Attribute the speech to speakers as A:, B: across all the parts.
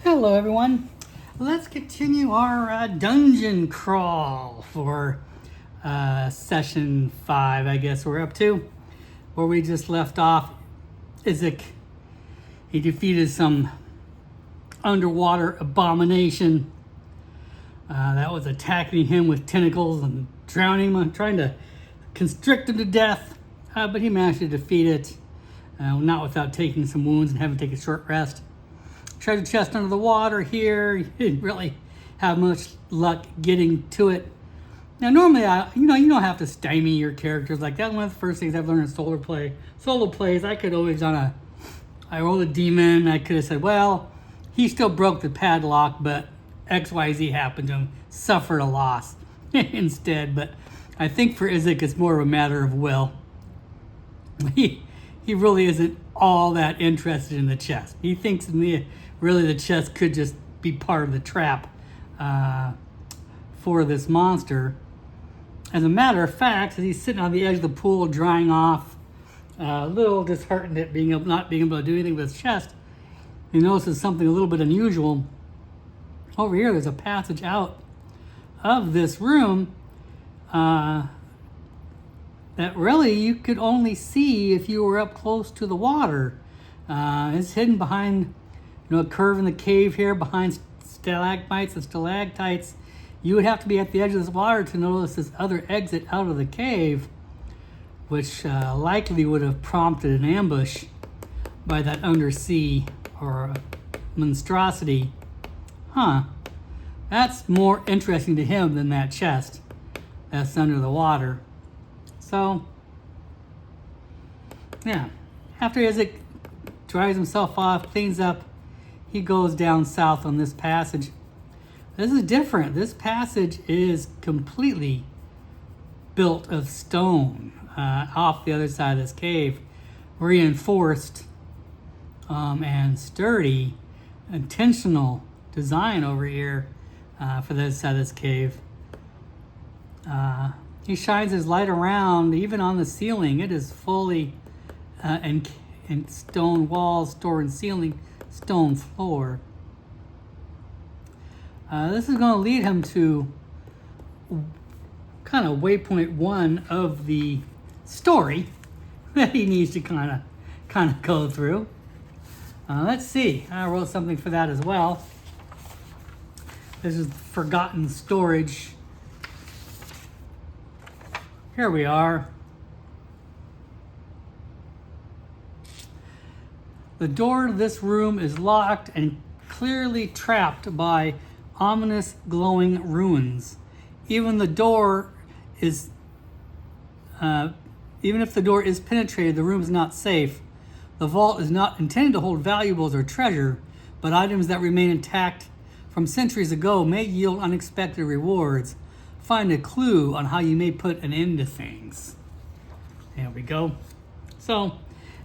A: Hello everyone. Let's continue our dungeon crawl for session 5, I guess we're up to. Where we just left off, Izzek, he defeated some underwater abomination that was attacking him with tentacles and drowning him, trying to constrict him to death. But he managed to defeat it, not without taking some wounds and having to take a short rest. Treasure chest under the water here. You didn't really have much luck getting to it. Now, normally, you don't have to stymie your characters like that. One of the first things I've learned in solo plays, I could always I rolled a demon. I could have said, well, he still broke the padlock, but XYZ happened to him, suffered a loss instead. But I think for Izzek, it's more of a matter of will. He really isn't all that interested in the chest. He thinks really the chest could just be part of the trap for this monster. As a matter of fact, as he's sitting on the edge of the pool drying off, a little disheartened at not being able to do anything with his chest, he notices something a little bit unusual. Over here, there's a passage out of this room that really you could only see if you were up close to the water. It's hidden behind a curve in the cave here, behind stalagmites and stalactites. You would have to be at the edge of this water to notice this other exit out of the cave, which likely would have prompted an ambush by that undersea or monstrosity. That's more interesting to him than that chest that's under the water. So, yeah, after Izzek dries himself off, cleans up, he goes down south on this passage. This is different. This passage is completely built of stone off the other side of this cave, reinforced and sturdy, intentional design over here for this side of this cave. He shines his light around, even on the ceiling. It is fully in stone walls, door and ceiling, stone floor. This is going to lead him to kind of waypoint 1 of the story that he needs to kind of go through. Let's see. I wrote something for that as well. This is forgotten storage. Here we are. The door to this room is locked and clearly trapped by ominous glowing ruins. Even if the door is penetrated, the room is not safe. The vault is not intended to hold valuables or treasure, but items that remain intact from centuries ago may yield unexpected rewards. Find a clue on how you may put an end to things. There we go. So,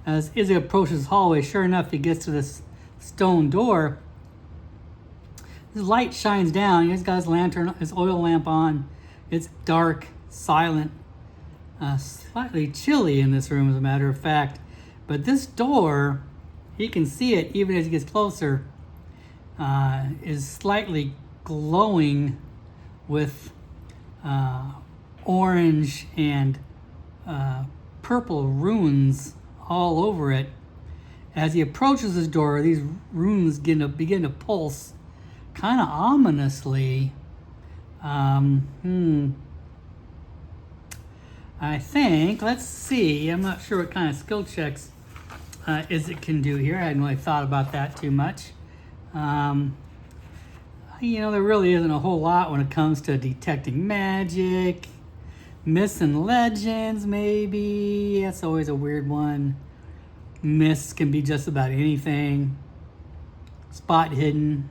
A: as Izzek approaches the hallway, sure enough, he gets to this stone door. His light shines down. He's got his lantern, his oil lamp on. It's dark, silent, slightly chilly in this room, as a matter of fact. But this door, he can see it even as he gets closer, is slightly glowing with orange and purple runes all over it. As he approaches this door, these runes begin to pulse kind of ominously. I think, let's see, I'm not sure what kind of skill checks Izzek can do here. I hadn't really thought about that too much. There really isn't a whole lot when it comes to detecting magic. Myths and legends, maybe. That's always a weird one. Myths can be just about anything. Spot hidden.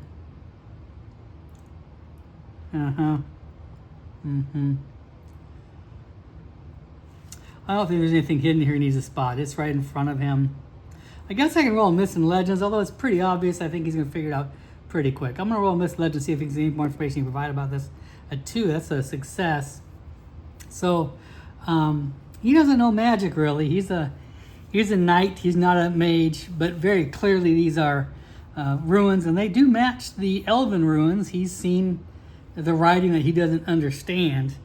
A: I don't think there's anything hidden here he needs a spot. It's right in front of him. I guess I can roll Myths and Legends, although it's pretty obvious. I think he's going to figure it out pretty quick. I'm going to roll Myths and Legends, see if there's any more information he can provide about this. A 2, that's a success. So, he doesn't know magic, really. He's a knight. He's not a mage, but very clearly these are ruins, and they do match the elven ruins. He's seen the writing that he doesn't understand,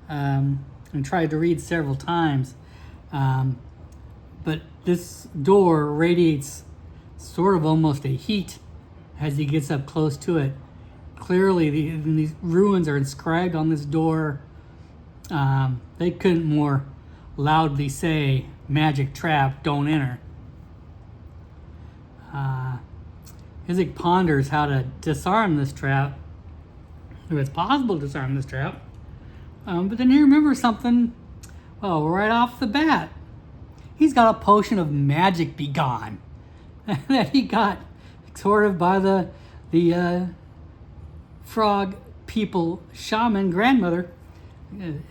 A: and tried to read several times. But this door radiates sort of almost a heat as he gets up close to it. Clearly, these ruins are inscribed on this door. They couldn't more loudly say, "Magic trap, don't enter." Izzek ponders how to disarm this trap. If it's possible to disarm this trap. But then he remembers something, well, right off the bat. He's got a potion of magic begone that he got sort of by the frog people shaman grandmother,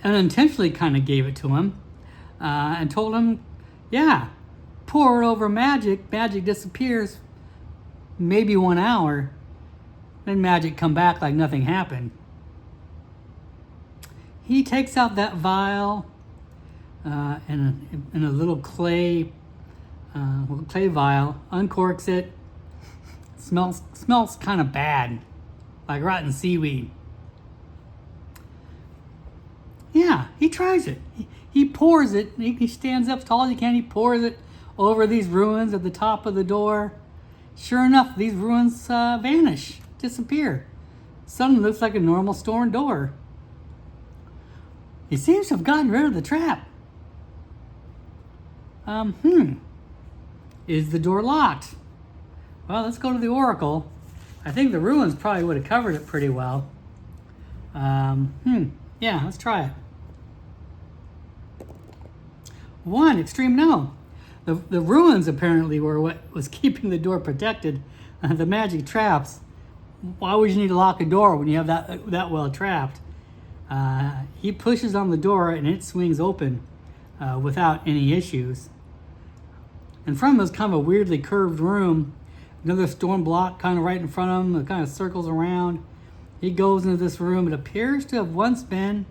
A: unintentionally kind of gave it to him, and told him, yeah, pour it over magic disappears, maybe 1 hour, then magic come back like nothing happened. He takes out that vial in a little clay vial, uncorks it. Smells kind of bad, like rotten seaweed. Yeah, he tries it. He pours it. He stands up as tall as he can. He pours it over these ruins at the top of the door. Sure enough, these ruins vanish, disappear. Suddenly looks like a normal stone door. He seems to have gotten rid of the trap. Is the door locked? Well, let's go to the Oracle. I think the ruins probably would have covered it pretty well. Yeah, let's try it. 1, extreme no. The ruins apparently were what was keeping the door protected. The magic traps. Why would you need to lock a door when you have that well trapped? He pushes on the door and it swings open without any issues. In front of him is kind of a weirdly curved room. Another stone block kind of right in front of him. It kind of circles around. He goes into this room. It appears to have once been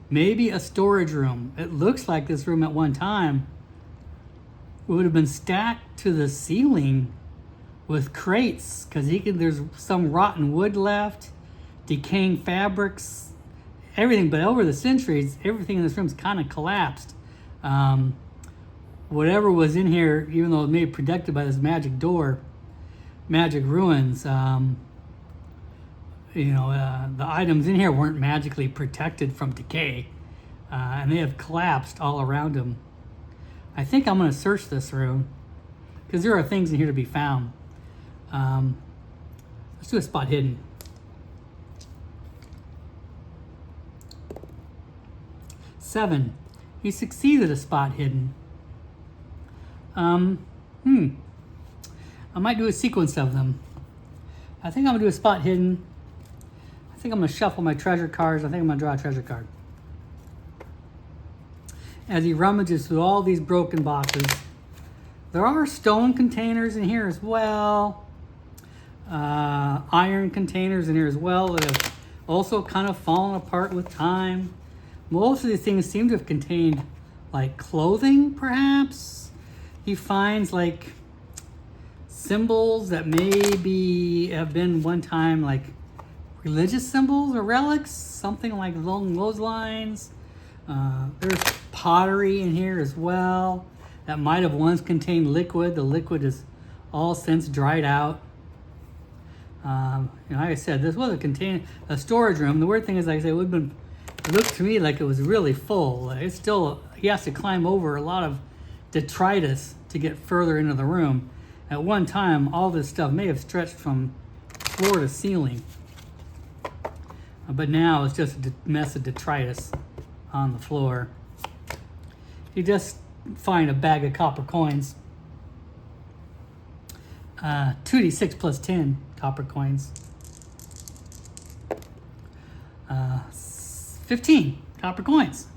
A: maybe a storage room. It looks like this room at one time would have been stacked to the ceiling with crates, because there's some rotten wood left, decaying fabrics, everything. But over the centuries, everything in this room's kind of collapsed. Whatever was in here, even though it may be protected by this magic door, magic ruins, the items in here weren't magically protected from decay, and they have collapsed all around them. I think I'm going to search this room because there are things in here to be found. Let's do a spot hidden. 7. He succeeded a spot hidden. I might do a sequence of them. I think I'm going to do a spot hidden. I think I'm going to shuffle my treasure cards. I think I'm going to draw a treasure card. As he rummages through all these broken boxes, there are stone containers in here as well. Iron containers in here as well that have also kind of fallen apart with time. Most of these things seem to have contained like clothing, perhaps. He finds like symbols that maybe have been one time like religious symbols or relics, something like along those lines. There's pottery in here as well that might have once contained liquid. The liquid is all since dried out. Like I said, this was a storage room. The weird thing is, like I said, it looked to me like it was really full. It's still, he has to climb over a lot of detritus to get further into the room. At one time, all this stuff may have stretched from floor to ceiling. But now it's just a mess of detritus on the floor. You just find a bag of copper coins. 2d6 plus 10 copper coins. 15 copper coins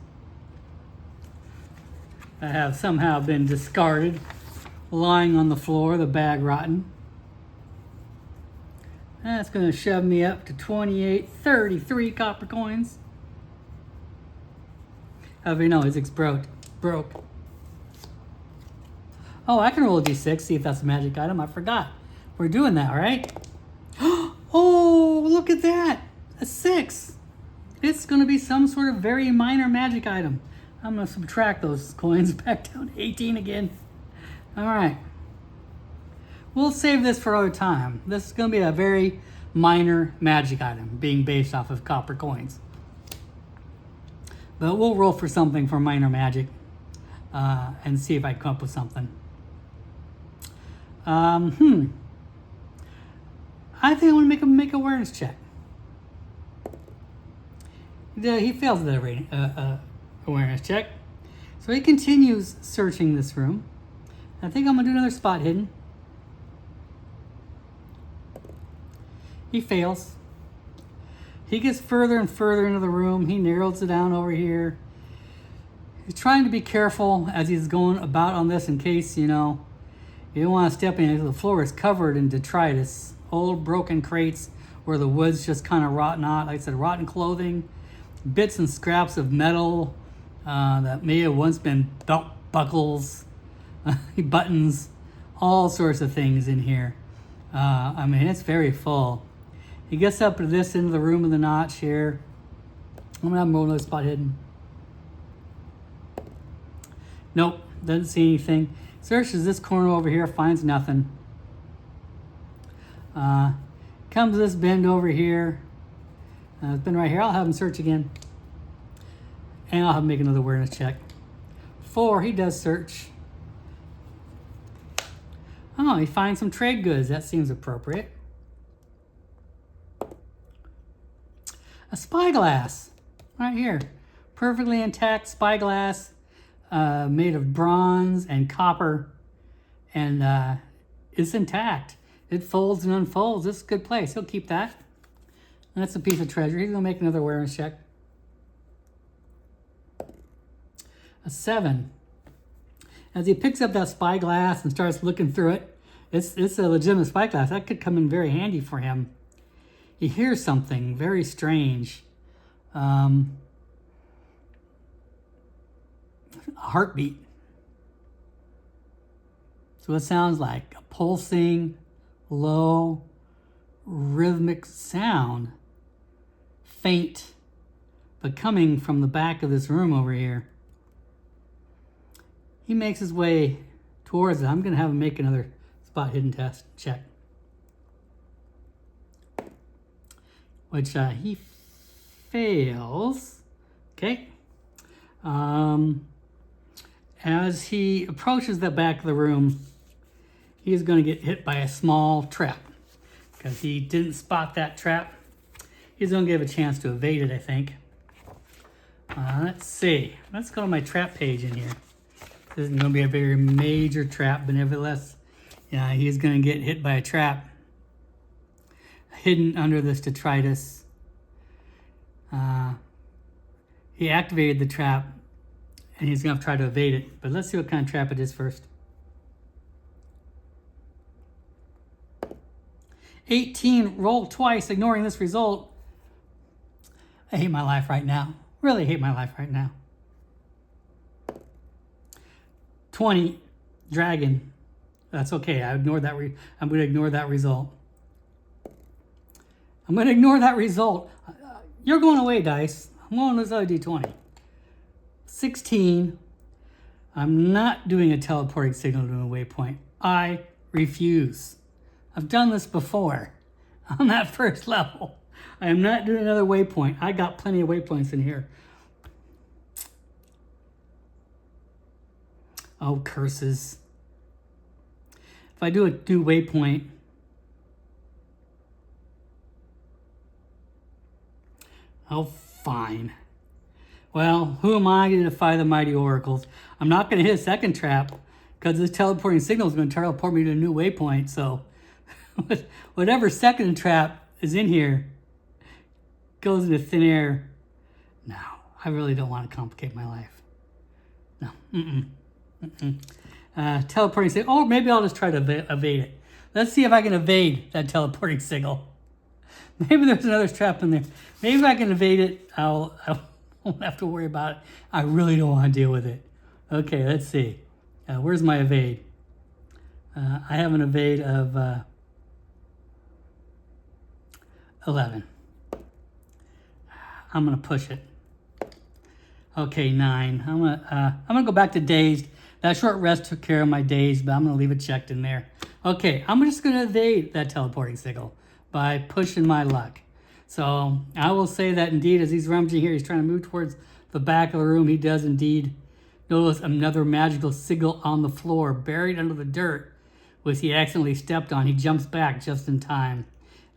A: that have somehow been discarded, lying on the floor, the bag rotten. That's going to shove me up to 33 copper coins. However, you know, Izzek's broke. Oh, I can roll a d6, see if that's a magic item. I forgot. We're doing that, right? Oh, look at that. A 6. It's going to be some sort of very minor magic item. I'm going to subtract those coins back down to 18 again. All right. We'll save this for other time. This is going to be a very minor magic item being based off of copper coins. But we'll roll for something for minor magic and see if I come up with something. I think I want to make an awareness check. He fails the awareness check. So he continues searching this room. I think I'm going to do another spot hidden. He fails. He gets further and further into the room. He narrows it down over here. He's trying to be careful as he's going about on this in case, you don't want to step in it. The floor is covered in detritus. Old broken crates where the wood's just kind of rotten out. Like I said, rotten clothing. Bits and scraps of metal that may have once been belt buckles, buttons, all sorts of things in here. It's very full. He gets up to this end of the room of the notch here. I'm going to have him roll another spot hidden. Nope, doesn't see anything. Searches this corner over here, finds nothing. Comes to this bend over here. It's been right here. I'll have him search again. And I'll have him make another awareness check. 4, he does search. Oh, he finds some trade goods. That seems appropriate. A spyglass, right here. Perfectly intact spyglass, made of bronze and copper, and it's intact. It folds and unfolds. This is a good place. He'll keep that. That's a piece of treasure. He's gonna make another awareness check. A 7. As he picks up that spyglass and starts looking through it, it's a legitimate spyglass. That could come in very handy for him. He hears something very strange. A heartbeat. So it sounds like a pulsing, low, rhythmic sound. Faint, but coming from the back of this room over here. He makes his way towards it. I'm going to have him make another spot hidden test check. Which he fails. Okay. As he approaches the back of the room, he's going to get hit by a small trap. Because he didn't spot that trap. He's going to give a chance to evade it, I think. Let's see. Let's go to my trap page in here. This isn't going to be a very major trap, but nevertheless, he's going to get hit by a trap hidden under this detritus. He activated the trap, and he's going to try to evade it. But let's see what kind of trap it is first. 18, roll twice, ignoring this result. I hate my life right now. Really hate my life right now. 20, dragon. That's okay. I ignored that. I'm going to ignore that result. I'm going to ignore that result. You're going away, dice. I'm going to this other d20. 16. I'm not doing a teleporting signal to a waypoint. I refuse. I've done this before on that first level. I am not doing another waypoint. I got plenty of waypoints in here. Oh, curses. If I do a new waypoint, oh, fine. Well, who am I to defy the mighty oracles? I'm not going to hit a second trap because this teleporting signal is going to teleport me to a new waypoint. So whatever second trap is in here goes into thin air. No, I really don't want to complicate my life. No. Teleporting signal. Oh, maybe I'll just try to evade it. Let's see if I can evade that teleporting signal. Maybe there's another trap in there. Maybe if I can evade it, I won't have to worry about it. I really don't want to deal with it. Okay, let's see. Where's my evade? I have an evade of 11. I'm gonna push it. Okay, 9. I'm gonna go back to dazed. That short rest took care of my dazed, but I'm gonna leave it checked in there. Okay, I'm just gonna evade that teleporting signal by pushing my luck. So I will say that indeed, as he's rummaging here, he's trying to move towards the back of the room. He does indeed notice another magical sigil on the floor, buried under the dirt, which he accidentally stepped on. He jumps back just in time.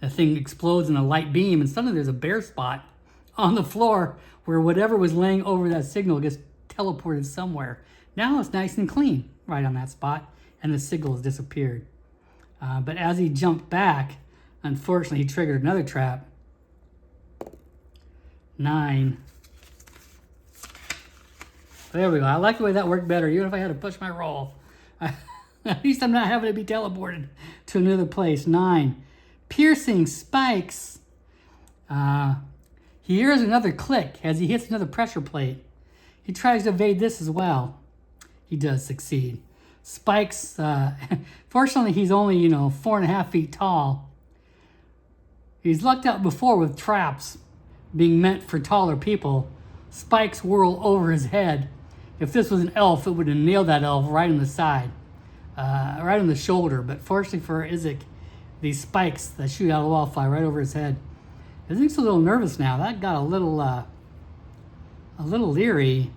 A: The thing explodes in a light beam, and suddenly there's a bare spot on the floor where whatever was laying over that signal gets teleported somewhere. Now it's nice and clean right on that spot, and the signal has disappeared. But as he jumped back, unfortunately, he triggered another trap. 9. There we go. I like the way that worked better, even if I had to push my roll. At least I'm not having to be teleported to another place. 9. Piercing spikes. He hears another click as he hits another pressure plate. He tries to evade this as well. He does succeed. Spikes, fortunately, he's only, 4.5 feet tall. He's lucked out before with traps being meant for taller people. Spikes whirl over his head. If this was an elf, it would have nailed that elf right in the side, right on the shoulder. But fortunately for Izzek, these spikes that shoot out of the wall fly right over his head. Izzek's a little nervous now. That got a little leery.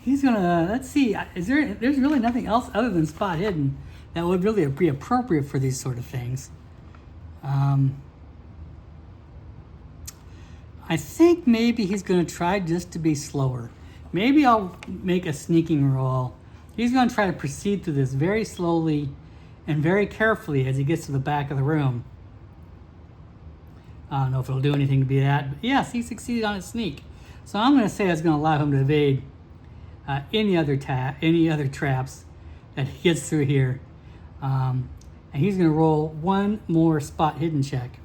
A: He's gonna, let's see, there's really nothing else other than spot hidden that would really be appropriate for these sort of things. I think maybe he's gonna try just to be slower. Maybe I'll make a sneaking roll. He's gonna try to proceed through this very slowly and very carefully as he gets to the back of the room. I don't know if it'll do anything to be that, but yes, he succeeded on his sneak. So I'm going to say it's going to allow him to evade any other traps that he gets through here. And he's going to roll one more spot hidden check.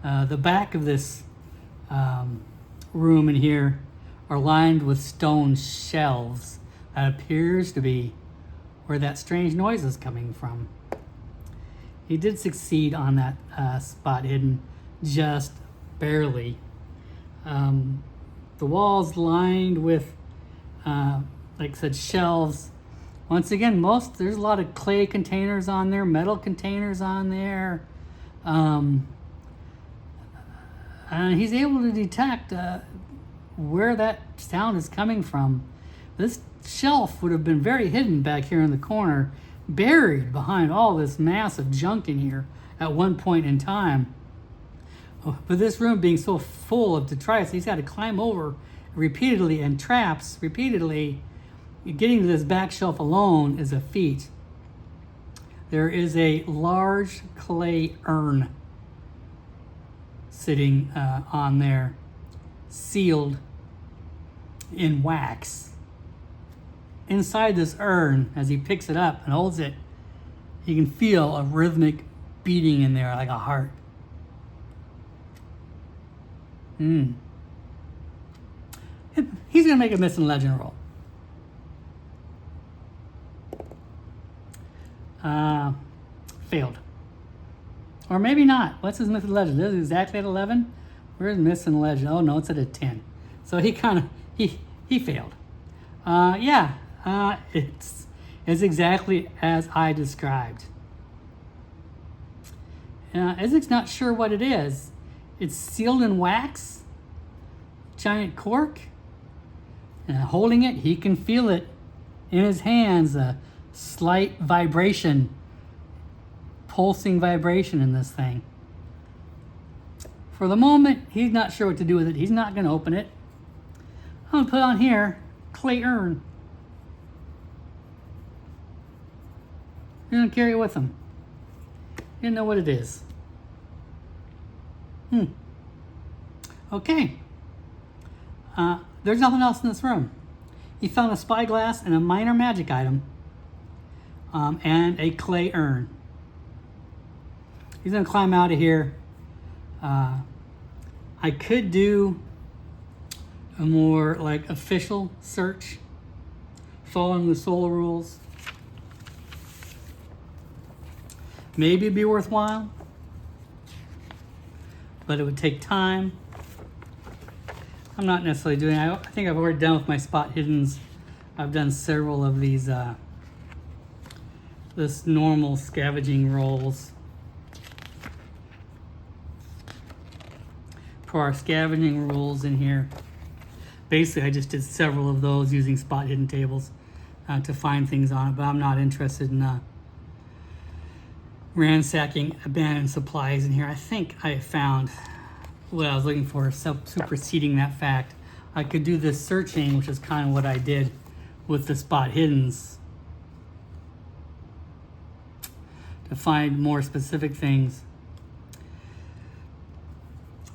A: The back of this room in here are lined with stone shelves. That appears to be where that strange noise is coming from. He did succeed on that spot hidden, just barely. The walls lined with, like I said, shelves. Once again, there's a lot of clay containers on there, metal containers on there. And he's able to detect where that sound is coming from. This shelf would have been very hidden back here in the corner, buried behind all this massive junk in here at one point in time. But this room being so full of detritus, he's got to climb over repeatedly and traps repeatedly. Getting to this back shelf alone is a feat. There is a large clay urn sitting on there, sealed in wax. Inside this urn, as he picks it up and holds it, you can feel a rhythmic beating in there like a heart. He's going to make a myth and legend roll. Failed. Or maybe not. What's his myth and legend? This is exactly at 11. Where's myth and legend? Oh no, it's at a 10. So he failed. It's exactly as I described. Izzek's not sure what it is. It's sealed in wax, giant cork, and holding it, he can feel it in his hands, a slight vibration, pulsing vibration in this thing. For the moment, he's not sure what to do with it. He's not going to open it. I'm going to put on here, clay urn. He's going to carry it with him. He didn't know what it is. Okay. There's nothing else in this room. He found a spyglass and a minor magic item, and a clay urn. He's gonna climb out of here. I could do a more like official search, following the solo rules. maybe it'd be worthwhile, but it would take time. I'm not necessarily doing it. I think I've already done with my spot hiddens. I've done several of these this normal scavenging rolls. For our scavenging rolls in here, basically I just did several of those using spot hidden tables to find things on it, but I'm not interested in ransacking abandoned supplies in here. I think I found what I was looking for, superseding that fact. I could do this searching, which is kind of what I did with the spot hiddens, to find more specific things.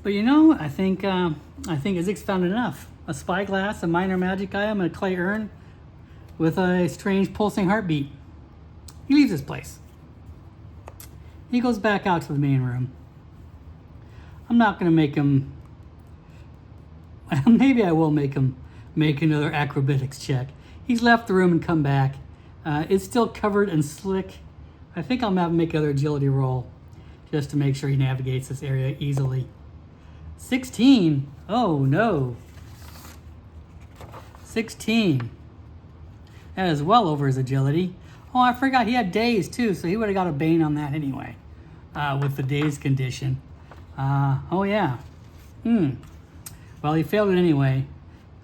A: But you know, I think Izzek's found enough. A spyglass, a minor magic item, and a clay urn with a strange pulsing heartbeat. He leaves this place. He goes back out to the main room. I'm not going to make him... Maybe I will make him make another acrobatics check. He's left the room and come back. It's still covered in slick. I think I'll have him make another agility roll just to make sure he navigates this area easily. 16. Oh, no. 16. That is well over his agility. Oh, I forgot he had daze too, so he would have got a bane on that anyway, with the daze condition. Oh, yeah. Well, he failed it anyway.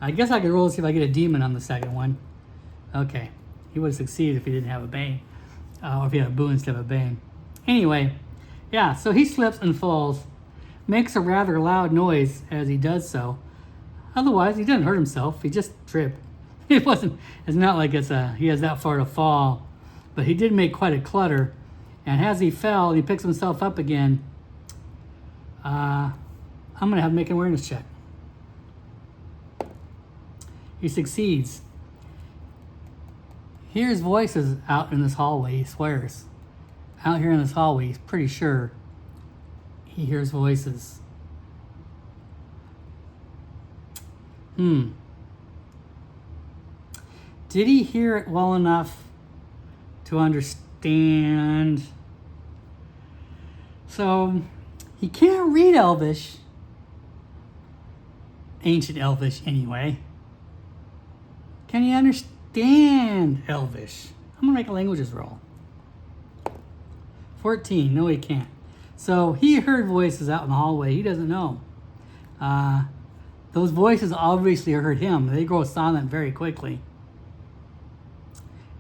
A: I guess I could roll to see if I get a demon on the second one. Okay. He would have succeeded if he didn't have a bane. Or if he had a boon instead of a bane. Anyway, yeah, so he slips and falls. Makes a rather loud noise as he does so. Otherwise, he doesn't hurt himself. He just tripped. It's not like he has that far to fall. But he did make quite a clutter. And as he fell, he picks himself up again. I'm going to have him make an awareness check. He succeeds. Hears voices out in this hallway, he swears. Out here in this hallway, he's pretty sure he hears voices. Did he hear it well enough to understand? So, he can't read Elvish. Ancient Elvish, anyway. Can he understand Elvish? I'm going to make a languages roll. 14. No, he can't. So he heard voices out in the hallway. He doesn't know. Those voices obviously heard him. They grow silent very quickly.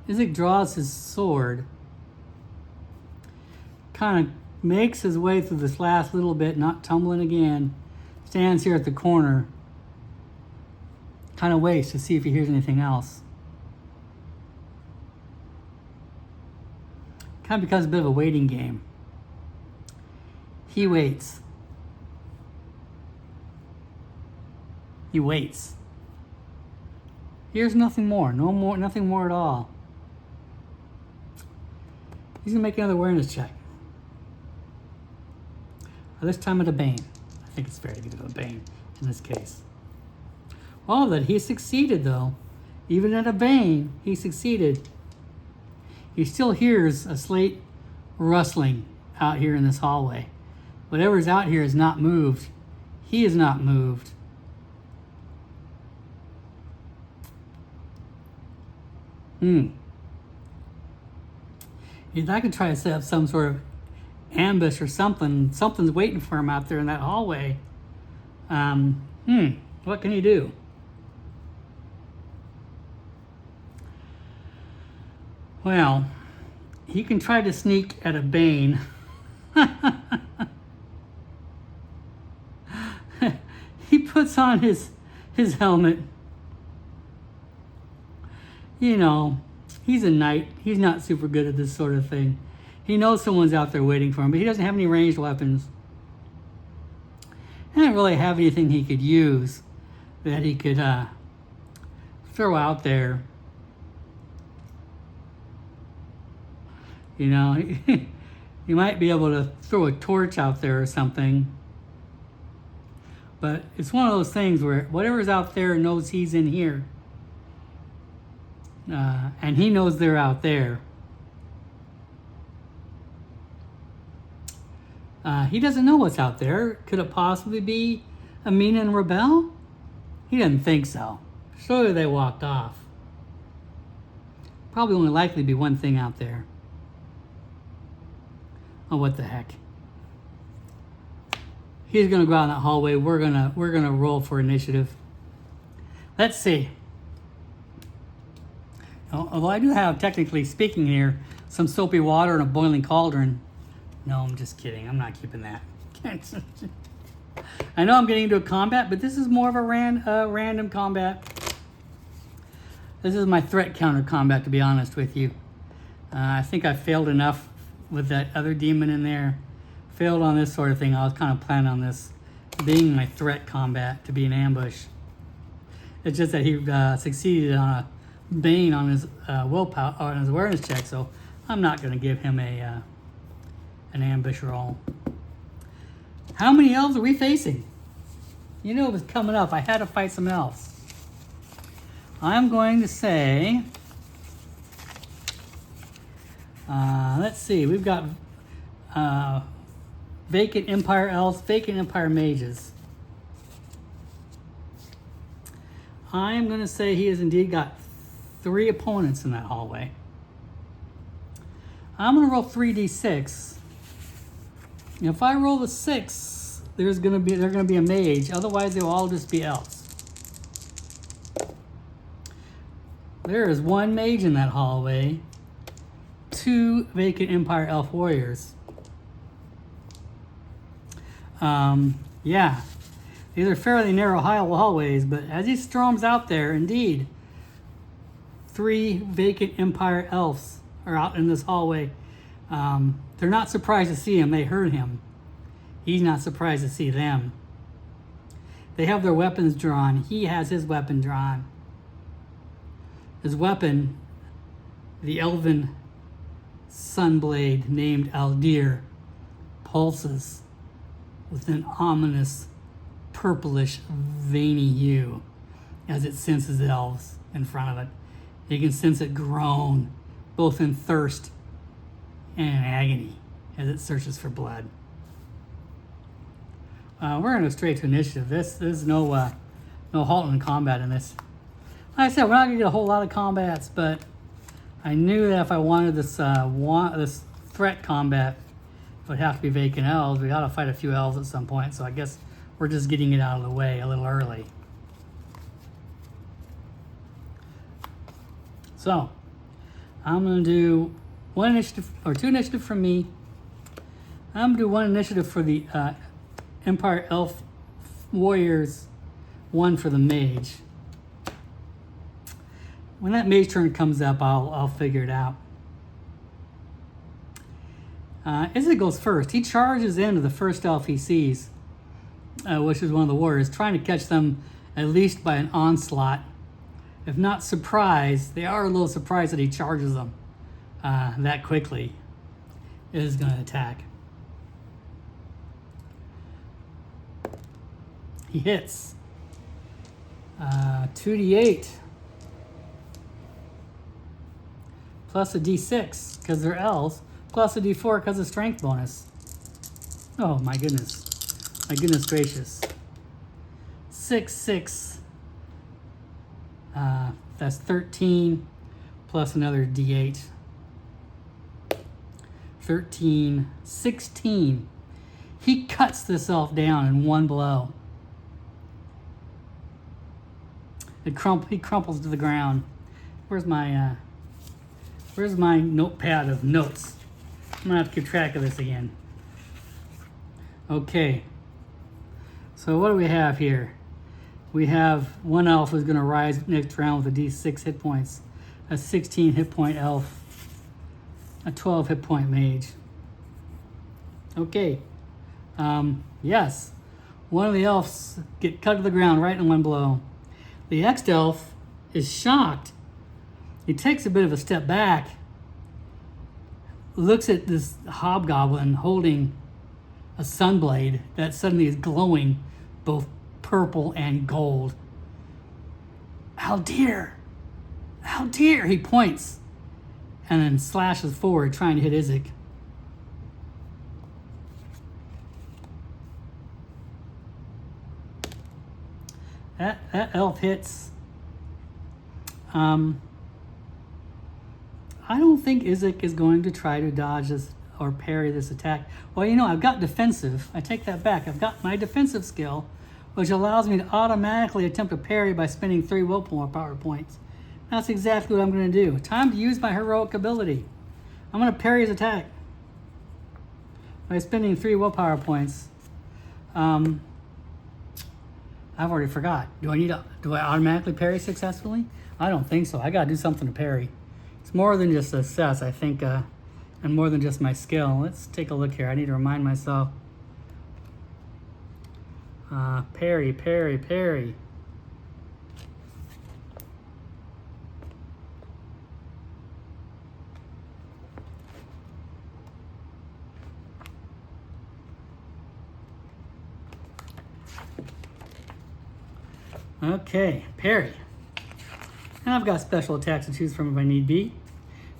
A: Izzek draws his sword. Kind of makes his way through this last little bit, not tumbling again. Stands here at the corner. Kind of waits to see if he hears anything else. Kind of becomes a bit of a waiting game. He waits. He waits. Here's nothing more. Nothing more at all. He's gonna make another awareness check. This time at a bane. I think it's fair to give it a bane in this case. All of that, he succeeded though. Even at a bane, he succeeded. He still hears a slate rustling out here in this hallway. Whatever's out here is not moved. He is not moved. I could try to set up some sort of ambush or something. Something's waiting for him out there in that hallway. What can he do? Well, he can try to sneak at a bane. He puts on his helmet. You know, he's a knight. He's not super good at this sort of thing. He knows someone's out there waiting for him, but he doesn't have any ranged weapons. He doesn't really have anything he could use that he could throw out there. You know, he might be able to throw a torch out there or something. But it's one of those things where whatever's out there knows he's in here. And he knows they're out there. He doesn't know what's out there. Could it possibly be Amina and Rebel? He doesn't think so. So they walked off. Probably only likely be one thing out there. Oh, what the heck. He's gonna go out in that hallway. We're gonna roll for initiative. Let's see. Although I do have, technically speaking here, some soapy water and a boiling cauldron. No, I'm just kidding. I'm not keeping that. I know I'm getting into a combat, but this is more of a random combat. This is my threat counter combat, to be honest with you. I think I failed enough with that other demon in there. Failed on this sort of thing. I was kind of planning on this being my threat combat, to be an ambush. It's just that he succeeded on a Bane on his willpower, on his awareness check, so I'm not going to give him an ambush roll. How many elves are we facing? You knew it was coming up. I had to fight some elves. I'm going to say, let's see, we've got Vacant Empire elves, Vacant Empire mages. I'm going to say he has indeed got 3 opponents in that hallway. I'm going to roll 3d6. If I roll the 6, they're going to be a mage. Otherwise, they'll all just be elves. There is 1 mage in that hallway. 2 Vacant Empire elf warriors. Yeah. These are fairly narrow hallways, but as he storms out there, indeed, 3 Vacant Empire elves are out in this hallway. They're not surprised to see him. They heard him. He's not surprised to see them. They have their weapons drawn. He has his weapon drawn. His weapon, the elven sunblade named Aldir, pulses with an ominous purplish veiny hue as it senses elves in front of it. You can sense it groan, both in thirst and in agony, as it searches for blood. We're going to go straight to initiative. There's no halting combat in this. Like I said, we're not going to get a whole lot of combats, but I knew that if I wanted this this threat combat, it would have to be vacant elves. We got to fight a few elves at some point, so I guess we're just getting it out of the way a little early. So, I'm going to do 1 initiative, or 2 initiative from me. I'm going to do 1 initiative for the Empire Elf Warriors, 1 for the Mage. When that Mage turn comes up, I'll figure it out. Izzek goes first. He charges into the first elf he sees, which is one of the warriors, trying to catch them at least by an onslaught. If not surprised, they are a little surprised that he charges them that quickly. Is going to attack. He hits. 2d8 plus a d6 because they're elves, plus a d4 because of strength bonus. Oh my goodness. My goodness gracious. 6. That's 13 plus another d8. 13, 16. He cuts this elf down in 1 blow. He crumples to the ground. Where's my notepad of notes? I'm gonna have to keep track of this again. Okay. So what do we have here? We have 1 elf who's gonna rise next round with a d6 hit points, a 16 hit point elf, a 12 hit point mage. Okay. Yes. One of the elves get cut to the ground right in 1 blow. The next elf is shocked. He takes a bit of a step back, looks at this hobgoblin holding a sunblade that suddenly is glowing both purple and gold. Aldir! Aldir! He points and then slashes forward trying to hit Izzek. That elf hits. I don't think Izzek is going to try to dodge this or parry this attack. Well, you know, I've got defensive. I take that back. I've got my defensive skill, which allows me to automatically attempt a parry by spending 3 willpower points. That's exactly what I'm going to do. Time to use my heroic ability. I'm going to parry his attack by spending 3 willpower points. I've already forgot. Do I automatically parry successfully? I don't think so. I got to do something to parry. It's more than just success, I think, and more than just my skill. Let's take a look here. I need to remind myself. Parry, parry, parry. Okay, parry. And I've got special attacks to choose from if I need be.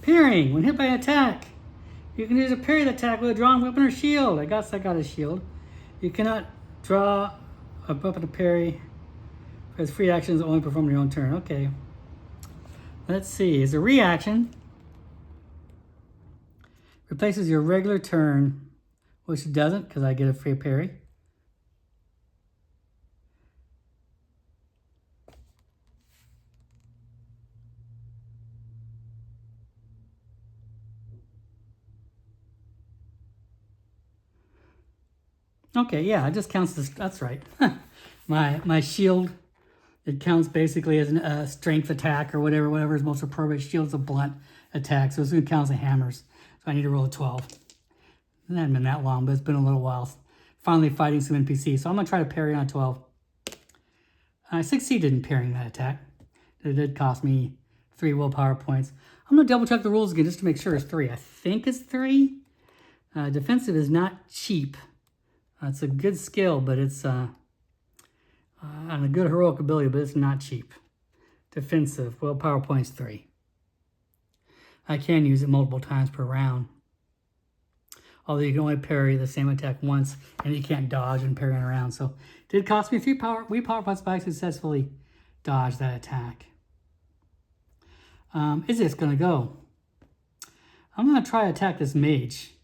A: Parrying. When hit by an attack, you can use a parry the attack with a drawn weapon or shield. I guess I got a shield. You cannot draw a weapon to parry because free actions only performed on your own turn. Okay. Let's see. As a reaction, replaces your regular turn, which it doesn't because I get a free parry. Okay, yeah, it just counts as, that's right. my shield, it counts basically as a strength attack or whatever is most appropriate. Shield's a blunt attack, so it's going to count as hammers. So I need to roll a 12. It hasn't been that long, but it's been a little while. Finally fighting some NPCs, so I'm going to try to parry on a 12. I succeeded in parrying that attack. It did cost me 3 willpower points. I'm going to double check the rules again just to make sure it's 3. I think it's 3. Defensive is not cheap. It's a good skill, but it's on a good heroic ability, but it's not cheap. Defensive, willpower points 3. I can use it multiple times per round. Although you can only parry the same attack once, and you can't dodge and parry around. So it did cost me 3 power points, but I successfully dodged that attack. Is this going to go? I'm going to try to attack this mage.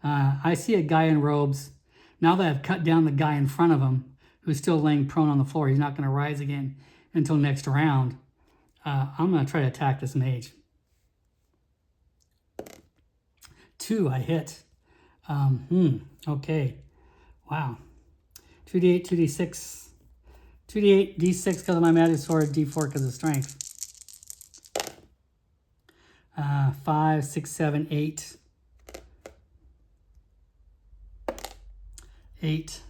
A: I see a guy in robes. Now that I've cut down the guy in front of him, who's still laying prone on the floor, he's not going to rise again until next round. I'm going to try to attack this mage. 2, I hit. Okay. Wow. 2d8, 2d6. 2d8, d6 because of my magic sword, d4 because of strength. 5, 6, 7, 8. 8,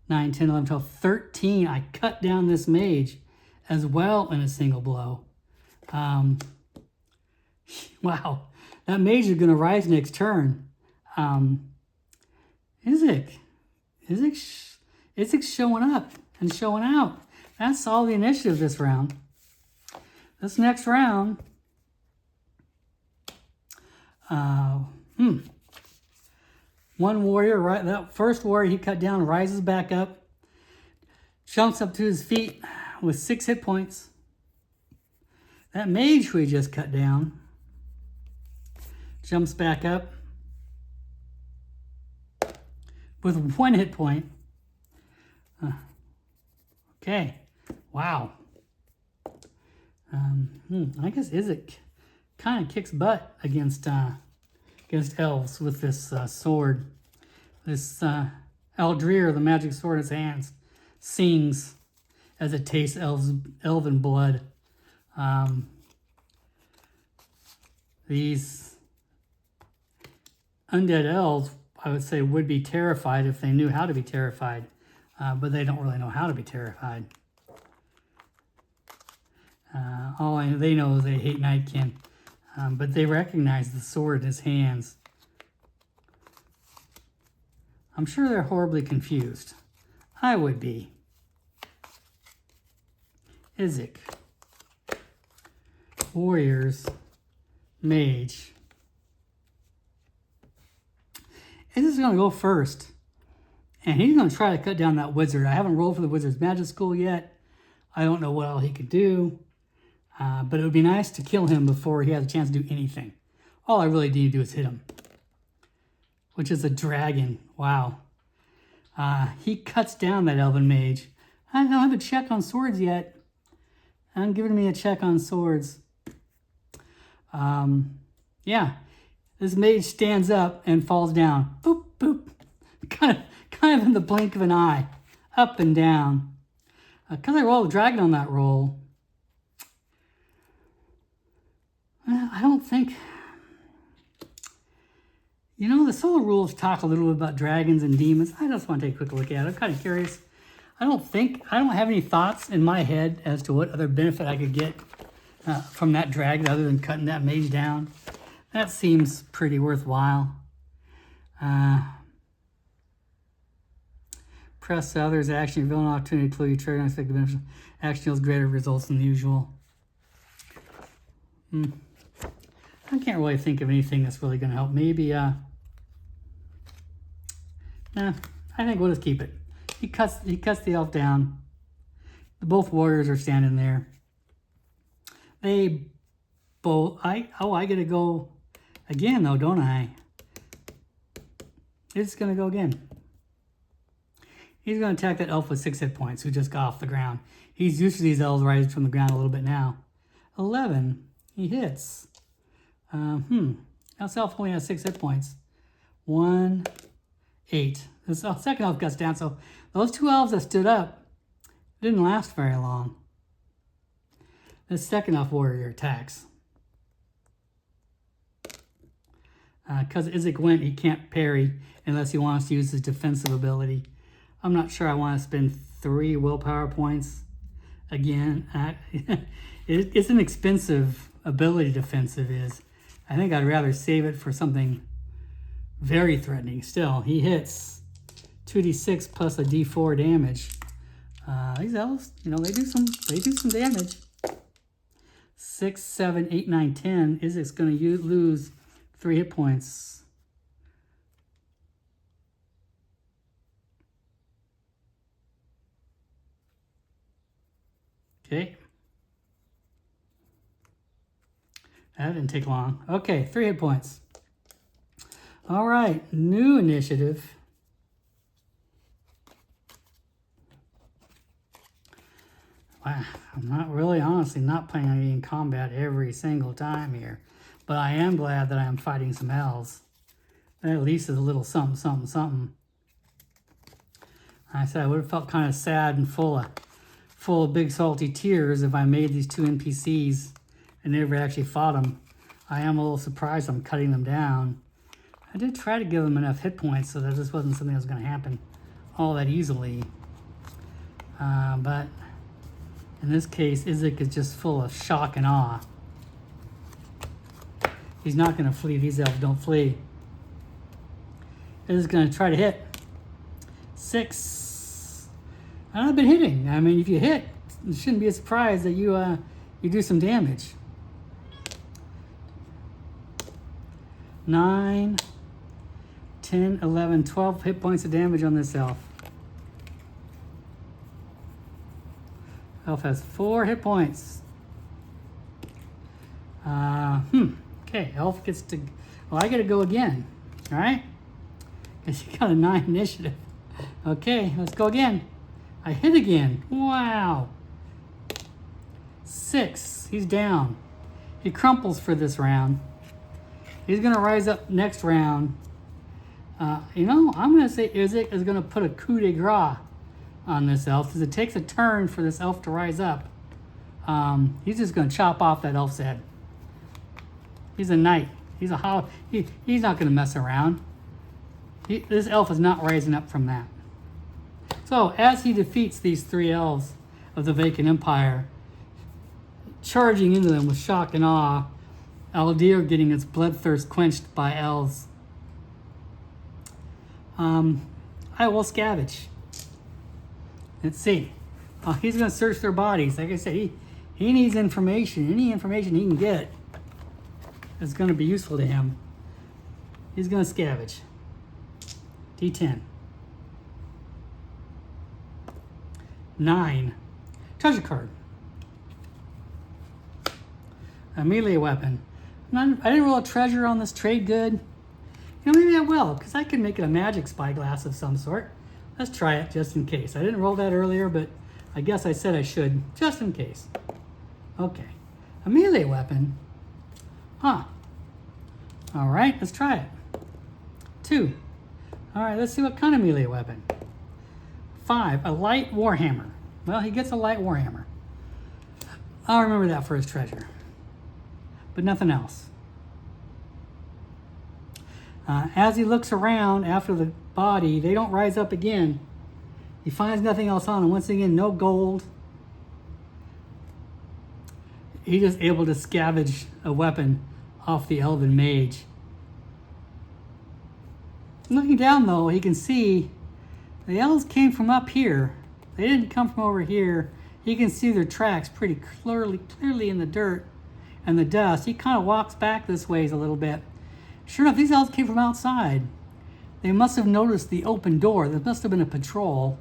A: 9, 10, 11, 12, 13. I cut down this mage as well in a single blow. Wow. That mage is going to rise next turn. Izzek's showing up and showing out. That's all the initiative this round. This next round, one warrior, right? That first warrior he cut down rises back up, jumps up to his feet with 6 hit points. That mage who he just cut down jumps back up with 1 hit point. Okay, wow. I guess Izzek kind of kicks butt against elves with this sword. This Aldrir, the magic sword in his hands, sings as it tastes elven blood. These undead elves, I would say, would be terrified if they knew how to be terrified, but they don't really know how to be terrified. They know is they hate Nightkin. But they recognize the sword in his hands. I'm sure they're horribly confused. I would be. Izzek. Warriors. Mage. Izzek's going to go first. And he's going to try to cut down that wizard. I haven't rolled for the wizard's magic school yet. I don't know what all he could do, but it would be nice to kill him before he has a chance to do anything. All I really need to do is hit him, which is a dragon. Wow. He cuts down that Elven Mage. I don't have a check on swords yet. I'm giving me a check on swords. Yeah, this mage stands up and falls down. Boop, boop. Kind of in the blink of an eye. Up and down. Because I rolled a dragon on that roll, I don't think... You know, the solo rules talk a little bit about dragons and demons. I just want to take a quick look at it. I'm kind of curious. I don't have any thoughts in my head as to what other benefit I could get from that dragon other than cutting that mage down. That seems pretty worthwhile. Press the others' action, reveal an opportunity to clue you trigger unexpected benefits. Action yields greater results than usual. I can't really think of anything that's really going to help. Maybe, I think we'll just keep it. He cuts the elf down. Both warriors are standing there. They both, I get to go again though, don't I? It's going to go again. He's going to attack that elf with 6 hit points who just got off the ground. He's used to these elves rising from the ground a little bit now. 11. He hits. This elf only has 6 hit points. 1, 8. This second elf cuts down. So those 2 elves that stood up didn't last very long. This second elf warrior attacks. Because Izzek went, he can't parry unless he wants to use his defensive ability. I'm not sure I want to spend 3 willpower points again. It's an expensive ability, defensive is. I think I'd rather save it for something very threatening. Still, he hits 2d6 plus a d4 damage. These elves, you know, they do some damage. 6, 7, 8, 9, 10. Izzek's going to lose 3 hit points. Okay. That didn't take long. Okay, 3 hit points. All right, new initiative. Wow, I'm not really, honestly, not planning on being in combat every single time here. But I am glad that I am fighting some elves. That at least is a little something, something, something. I said I would have felt kind of sad and full of big salty tears if I made these 2 NPCs and never actually fought them. I am a little surprised I'm cutting them down. I did try to give them enough hit points so that this wasn't something that was going to happen all that easily. But in this case, Izzek is just full of shock and awe. He's not going to flee. These elves don't flee. Izzek's going to try to hit. 6. And I've been hitting. I mean, if you hit, it shouldn't be a surprise that you do some damage. 9, 10, 11, 12 hit points of damage on this elf. Elf has 4 hit points. Okay, elf gets to... Well, I get to go again. All right? Because you got a 9 initiative. Okay, let's go again. I hit again. Wow. 6. He's down. He crumples for this round. He's going to rise up next round. You know, I'm going to say Izzek is going to put a coup de grace on this elf because it takes a turn for this elf to rise up. He's just going to chop off that elf's head. He's a knight. He's not going to mess around. This elf is not rising up from that. So as he defeats these 3 elves of the Vacant Empire, charging into them with shock and awe, Aldir getting its bloodthirst quenched by elves, I will scavenge. Let's see. He's going to search their bodies. Like I said, he needs information. Any information he can get is going to be useful to him. He's going to scavenge. D10. 9. treasure card. A melee weapon. I didn't roll a treasure on this trade good. You know, maybe I will, because I can make it a magic spyglass of some sort. Let's try it just in case. I didn't roll that earlier, but I guess I said I should, just in case. Okay. A melee weapon. Huh. All right, let's try it. 2. All right, let's see what kind of melee weapon. 5. A light warhammer. Well, he gets a light warhammer. I'll remember that for his treasure. But nothing else. As he looks around after the body, they don't rise up again. He finds nothing else on him. Once again, no gold. He's just able to scavenge a weapon off the elven mage. Looking down, though, he can see the elves came from up here. They didn't come from over here. He can see their tracks pretty clearly in the dirt and the dust. He kind of walks back this ways a little bit. Sure enough, these elves came from outside. They must have noticed the open door. There must have been a patrol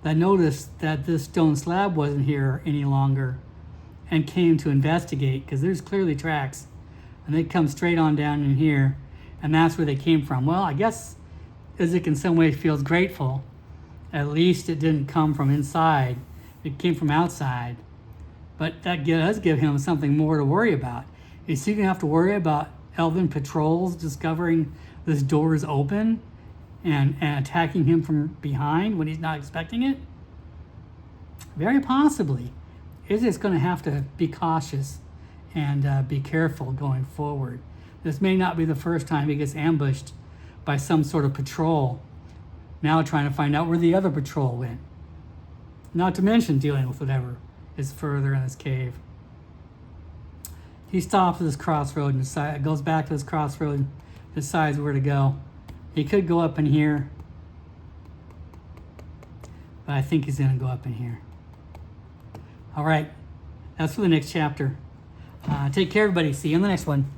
A: that noticed that this stone slab wasn't here any longer and came to investigate, because there's clearly tracks. And they come straight on down in here, and that's where they came from. Well, I guess Izzek in some ways feels grateful. At least it didn't come from inside. It came from outside. But that does give him something more to worry about. Is he going to have to worry about elven patrols discovering this door is open and attacking him from behind when he's not expecting it? Very possibly. Izzek's going to have to be cautious and be careful going forward. This may not be the first time he gets ambushed by some sort of patrol, now trying to find out where the other patrol went. Not to mention dealing with whatever is further in this cave. He stops at this crossroad and goes back to this crossroad and decides where to go. He could go up in here, but I think he's going to go up in here. All right, that's for the next chapter. Take care, everybody. See you in the next one.